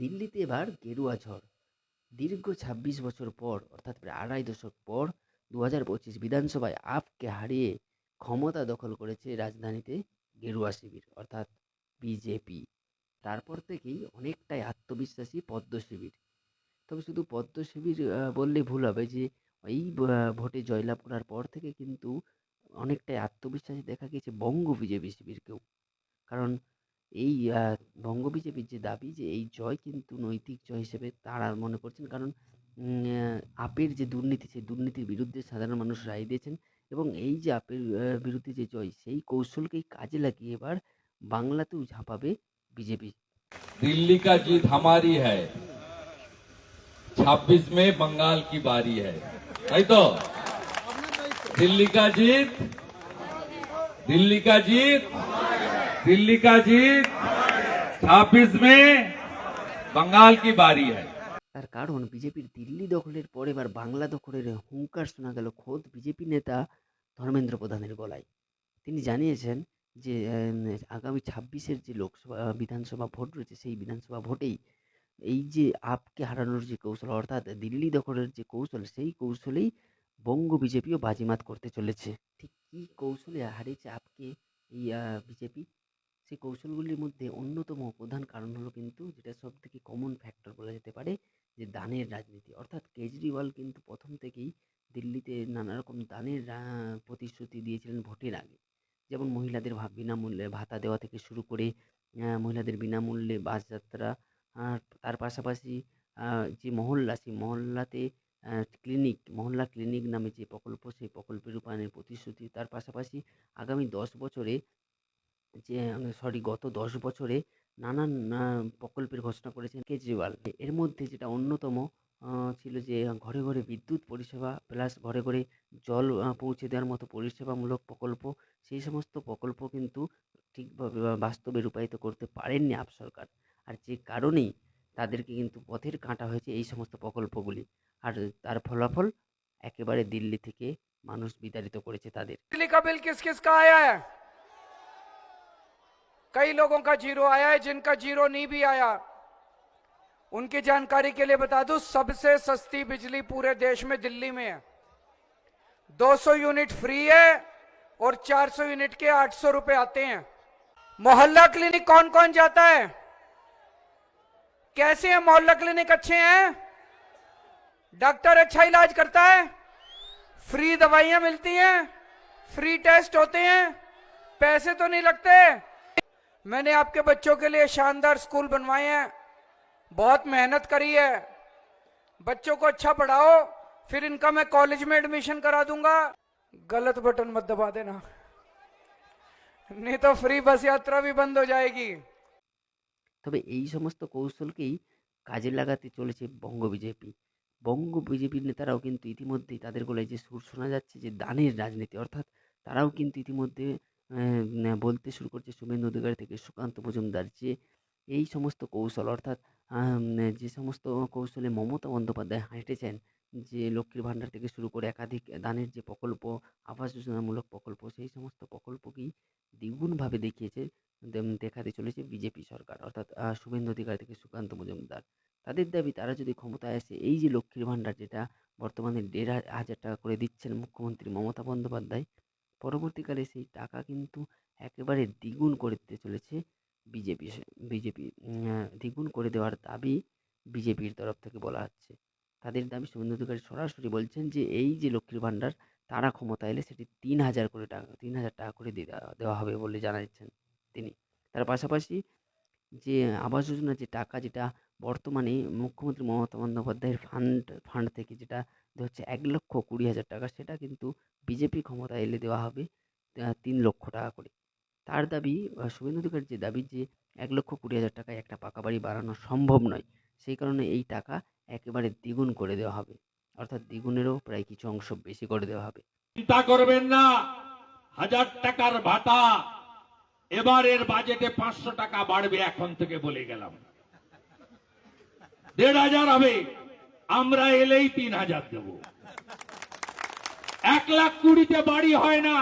দিল্লিতে এবার গেরুয়া ঝড়। দীর্ঘ ২৬ বছর পর অর্থাৎ প্রায় আড়াই দশক পর ২০২৫ বিধানসভায় আপকে হারিয়ে ক্ষমতা দখল করেছে রাজধানীতে গেরুয়া শিবির অর্থাৎ বিজেপি। তারপর থেকেই অনেকটাই আত্মবিশ্বাসী পদ্ম শিবির। তবে শুধু পদ্ম শিবির বললে ভুল হবে যে এই ভোটে জয়লাভ করার পর থেকে কিন্তু অনেকটাই আত্মবিশ্বাসী দেখা গেছে বঙ্গ বিজেপি শিবিরকেও। কারণ এই বঙ্গ বিজেপির যে দাবি যে এই জয় কিন্তু নৈতিক জয় হিসেবে তারা মনে করছেন। কারণ আপের যে দুর্নীতি সেই দুর্নীতির বিরুদ্ধে সাধারণ মানুষ রায় দিয়েছেন এবং এই যে আপের বিরুদ্ধে যে জয় সেই কৌশলকেই কাজে লাগিয়ে এবার বাংলাতেও ঝাঁপাবে বিজেপি। दिल्ली का जीत हमारी है, 26 में बंगाल की बारी है, नहीं तो दिल्ली का जीत, दिल्ली का जीत, दिल्ली का जीत 26 में बंगाल की बारी है। তার কারণ বিজেপির দিল্লি দখলের পর এবার বাংলা দখলের হুঙ্কার শোনা গেল খোদ বিজেপি নেতা ধর্মেন্দ্র প্রধানের গলায়। তিনি জানিয়েছেন যে আগামী ২৬-এর যে লোকসভা বিধানসভা ভোট রয়েছে সেই বিধানসভা ভোটেই এই যে আপকে হারানোর যে কৌশল অর্থাৎ দিল্লি দখলের যে কৌশল সেই কৌশলেই বঙ্গ বিজেপিও বাজিমাত করতে চলেছে। ঠিক কী কৌশলে হারিয়েছে আপকে এই বিজেপি? সেই কৌশলগুলির মধ্যে অন্যতম প্রধান কারণ হলো কিন্তু যেটা সবথেকে কমন ফ্যাক্টর বলা যেতে পারে যে দানের রাজনীতি। অর্থাৎ কেজরিওয়াল কিন্তু প্রথম থেকেই দিল্লিতে নানা রকম দানের প্রতিশ্রুতি দিয়েছিলেন ভোটের আগে। যেমন মহিলাদের বিনামূল্যে ভাতা দেওয়া থেকে শুরু করে মহিলাদের বিনামূল্যে বাস যাত্রা, আর তার পাশাপাশি যে মহল্লা সেই মহল্লাতে মহল্লা ক্লিনিক নামে যে প্রকল্প সেই প্রকল্পের রূপায়ণের প্রতিশ্রুতি। তার পাশাপাশি আগামী ১০ বছরে গত ১০ বছরে নানান প্রকল্পের ঘোষণা করেছেন কেজরিওয়াল। এর মধ্যে যেটা অন্যতম ছিল যে ঘরে, ঘরে বিদ্যুৎ পরিষেবা প্লাস ঘরে, ঘরে জল পৌঁছে দেওয়ার মতো পরিষেবামূলক প্রকল্প। সেই সমস্ত প্রকল্প কিন্তু ঠিকভাবে বা বাস্তবে রূপায়িত করতে পারেননি আপ সরকার। আর যে কারণেই তাদেরকে কিন্তু পথের কাঁটা হয়েছে এই সমস্ত প্রকল্পগুলি। আর তার ফলাফল একেবারে দিল্লি থেকে মানুষ বিতাড়িত করেছে তাদের। बिजली का बिल किस किस का आया है? कई लोगों का जीरो आया है, जिनका जीरो नहीं भी आया उनकी जानकारी के लिए बता दूं, सबसे सस्ती बिजली पूरे देश में दिल्ली में है। 200 यूनिट फ्री है और 400 यूनिट के 800 रुपए आते हैं। मोहल्ला क्लिनिक कौन कौन जाता है? कैसे हैं मोहल्ला क्लिनिक? अच्छे हैं? डॉक्टर अच्छा इलाज करता है? फ्री दवाइयां मिलती हैं? फ्री टेस्ट होते हैं? पैसे तो नहीं लगते? मैंने आपके बच्चों के लिए शानदार स्कूल बनवाए हैं, बहुत मेहनत करी है। बच्चों को अच्छा पढ़ाओ, फिर इनका मैं कॉलेज में एडमिशन करा दूंगा। गलत बटन मत दबा देना, नहीं तो फ्री बस यात्रा भी बंद हो जाएगी। তবে এই সমস্ত কৌশলকেই কাজে লাগাতে চলেছে বঙ্গ বিজেপি। বঙ্গ বিজেপির নেতারাও কিন্তু ইতিমধ্যেই তাদের গলায় যে সুর শোনা যাচ্ছে যে দানের রাজনীতি, অর্থাৎ তারাও কিন্তু ইতিমধ্যে বলতে শুরু করছে শুভেন্দু অধিকারী থেকে সুকান্ত মজুমদার যে এই সমস্ত কৌশল অর্থাৎ যে সমস্ত কৌশলে মমতা বন্দ্যোপাধ্যায় হেঁটেছেন, যে লক্ষ্মীর ভাণ্ডার থেকে শুরু করে একাধিক দানের যে প্রকল্প, আবাস যোজনামূলক প্রকল্প, সেই সমস্ত প্রকল্পকেই দ্বিগুণভাবে দেখাতে চলেছে বিজেপি সরকার অর্থাৎ শুভেন্দু অধিকারী থেকে সুকান্ত মজুমদার। তাদের দাবি তারা যদি ক্ষমতায় আসে এই যে লক্ষ্মীর ভাণ্ডার যেটা বর্তমানে ১,৫০০ টাকা করে দিচ্ছেন মুখ্যমন্ত্রী মমতা বন্দ্যোপাধ্যায়, পরবর্তীকালে সেই টাকা কিন্তু একেবারে দ্বিগুণ করে দিতে চলেছে বিজেপি। বিজেপি দ্বিগুণ করে দেওয়ার দাবি বিজেপির তরফ থেকে বলা হচ্ছে। তাদের দাবি শুভেন্দু অধিকারী সরাসরি বলছেন যে এই যে লক্ষ্মীর ভাণ্ডার তারা ক্ষমতায় এলে সেটি ৩,০০০ টাকা করে দেওয়া হবে বলে জানাচ্ছেন তিনি। তার পাশাপাশি যে আবাস যোজনার যে টাকা যেটা বর্তমানে মুখ্যমন্ত্রী মমতা বন্দ্যোপাধ্যায়ের ফান্ড থেকে যেটা দেওয়া হচ্ছে ১,২০,০০০ টাকা, সেটা কিন্তু বিজেপি ক্ষমতায় এলে দেওয়া হবে ৩,০০,০০০ টাকা করে। তার দাবি শুভেন্দু অধিকারীর যে দাবি যে ১,২০,০০০ টাকায় একটা পাকা বাড়ি বানানো সম্ভব নয়। সেই কারণে এই টাকা একেবারে দ্বিগুণ করে দেওয়া হবে। অর্থাৎ দ্বিগুণেরও প্রায় কিছু অংশ বেশি করে দেওয়া হবে। চিন্তা করবেন না, ১,০০০ টাকার ভাতা এবারের বাজেটে ৫০০ টাকা বাড়বে, এখন থেকে বলে গেলাম। ১,৫০০ হবে, আমরা এলেই ৩,০০০ দেব। ১,২০,০০০-তে বাড়ি হয় না,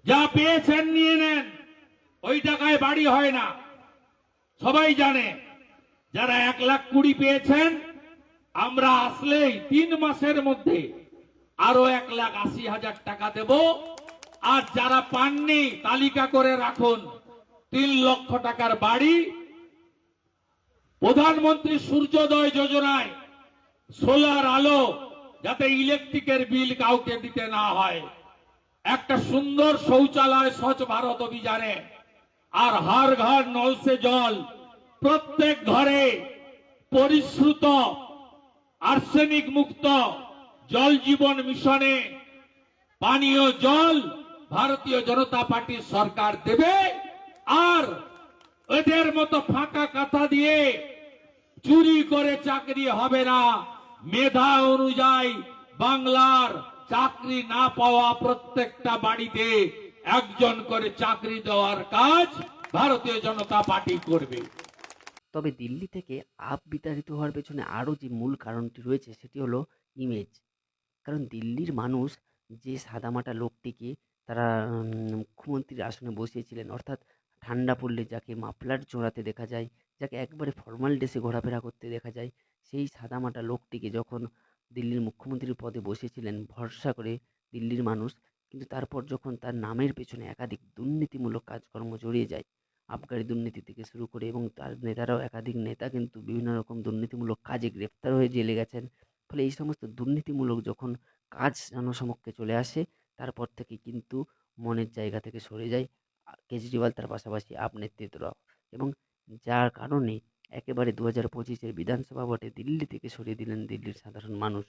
যা পেয়েছেন নিয়ে নেন, ওই টাকায় বাড়ি হয় না, সবাই জানে। যারা 1,20,000 পেয়েছেন, আমরা আসলেই 3 মাসের মধ্যে আরো 1,80,000 টাকা দেব। আর যারা পাননি তালিকা করে রাখুন, 3 লক্ষ টাকার বাড়ি, প্রধানমন্ত্রী সূর্যোদয় যোজনায় সোলার আলো, যাতে ইলেকট্রিকের বিল কাউকে দিতে না হয়, একটা সুন্দর শৌচালয় স্বচ্ছ ভারত অভিযানে, আর হর ঘর নল সে জল, প্রত্যেক ঘরে পরিশ্রুত আর্সেনিক মুক্ত জল জীবন মিশনে পানীয় জল ভারতীয় জনতা পার্টির সরকার দেবে। আর এদের মতো ফাঁকা কথা দিয়ে চুরি করে চাকরি হবে না। মেধা অনুযায়ী বাংলার চাকরি না পাওয়া প্রত্যেকটা বাড়িতে একজন করে চাকরি দেওয়ার কাজ ভারতীয় জনতা পার্টি করবে। তবে দিল্লি থেকে আপ বিতাড়িত হওয়ার পেছনে আরও যে মূল কারণটি রয়েছে সেটি হলো ইমেজ। কারণ দিল্লির মানুষ যে সাদামাটা লোকটিকে তারা মুখ্যমন্ত্রীর আসনে বসিয়েছিলেন, অর্থাৎ ঠান্ডা পড়লে যাকে মাফলার জড়াতে দেখা যায়, যাকে একবারে ফর্মাল ড্রেসে ঘোরাফেরা করতে দেখা যায়, সেই সাদামাটা লোকটিকে যখন দিল্লির মুখ্যমন্ত্রীর পদে বসিয়েছিলেন ভরসা করে দিল্লির মানুষ, কিন্তু তারপর যখন তার নামের পেছনে একাধিক দুর্নীতিমূলক কাজকর্ম জড়িয়ে যায়, আবগারি দুর্নীতি থেকে শুরু করে, এবং তার নেতারাও একাধিক নেতা কিন্তু বিভিন্ন রকম দুর্নীতিমূলক কাজে গ্রেপ্তার হয়ে জেলে গেছেন। ফলে এই সমস্ত দুর্নীতিমূলক যখন কাজ জনসমক্ষে চলে আসে, তারপর থেকে কিন্তু মনের জায়গা থেকে সরে যায় কেজরিওয়াল, তার পাশাপাশি আপ নেতৃত্বরাও। এবং যার কারণে একেবারে 2025-এর বিধানসভা ভোটে দিল্লি থেকে সরিয়ে দিলেন দিল্লির সাধারণ মানুষ।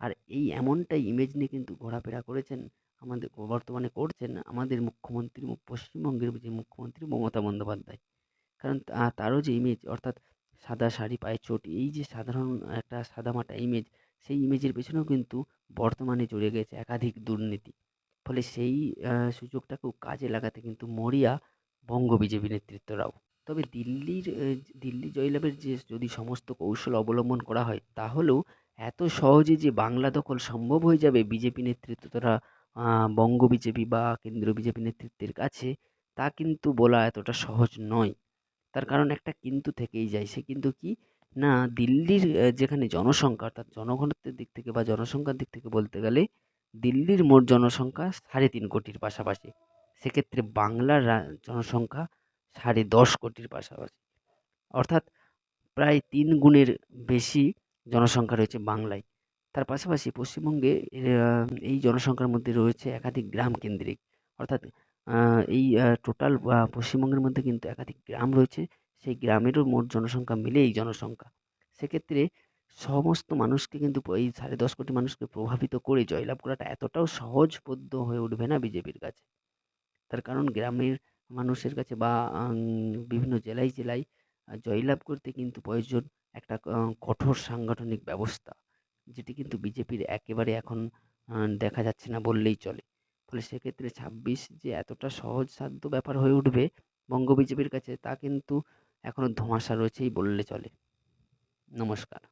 আর এই এমনটাই ইমেজ নিয়ে কিন্তু ঘোরাফেরা করেছেন আমাদের, বর্তমানে করছেন আমাদের মুখ্যমন্ত্রী, পশ্চিমবঙ্গের যে মুখ্যমন্ত্রী মমতা বন্দ্যোপাধ্যায়। কারণ তারও যে ইমেজ, অর্থাৎ সাদা শাড়ি, পায়ে চটি, এই যে সাধারণ একটা সাদামাটা ইমেজ, সেই ইমেজের পেছনেও কিন্তু বর্তমানে জড়িয়ে গেছে একাধিক দুর্নীতি। ফলে সেই সুযোগটাকেও কাজে লাগাতে কিন্তু মরিয়া বঙ্গ বিজেপি নেতৃত্বরাও। তবে দিল্লি জয়লাভের যে যদি সমস্ত কৌশল অবলম্বন করা হয়, তাহলেও এত সহজে যে বাংলা দখল সম্ভব হয়ে যাবে বিজেপি নেতৃত্বরা বঙ্গ বিজেপি বা কেন্দ্রীয় বিজেপি নেতৃত্বের কাছে, তা কিন্তু বলা এতটা সহজ নয়। তার কারণ একটা কিন্তু থেকেই যায়। সে কিন্তু কি? না, দিল্লির যেখানে জনসংখ্যা, অর্থাৎ জনঘনত্বের দিক থেকে বা জনসংখ্যার দিক থেকে বলতে গেলে দিল্লির মোট জনসংখ্যা 3.5 কোটির পাশাপাশি। সেক্ষেত্রে বাংলার জনসংখ্যা 10.5 কোটির পাশাপাশি। অর্থাৎ প্রায় 3 গুণের বেশি জনসংখ্যা রয়েছে বাংলায়। তার পাশাপাশি পশ্চিমবঙ্গে এই জনসংখ্যার মধ্যে রয়েছে একাধিক গ্রাম কেন্দ্রিক। অর্থাৎ এই টোটাল পশ্চিমবঙ্গের মধ্যে কিন্তু একাধিক গ্রাম রয়েছে। সেই গ্রামেরও মোট জনসংখ্যা মিলে এই জনসংখ্যা। সেক্ষেত্রে সমস্ত মানুষকে কিন্তু এই 10.5 কোটি মানুষকে প্রভাবিত করে জয়লাভ করাটা এতটাও সহজবোধ্য হয়ে উঠবে না বিজেপির কাছে। তার কারণ গ্রামের মানুষের কাছে বা বিভিন্ন জেলায় জেলায় জয়লাভ করতে কিন্তু প্রয়োজন একটা কঠোর সাংগঠনিক ব্যবস্থা, যেটি কিন্তু বিজেপির একেবারে এখন দেখা যাচ্ছে না বললেই চলে। ফলে সেক্ষেত্রে 26 যে এতটা সহজসাধ্য ব্যাপার হয়ে উঠবে বঙ্গ বিজেপির কাছে, তা কিন্তু এখনো ধোঁয়াশা রয়েছেই বললে চলে। নমস্কার।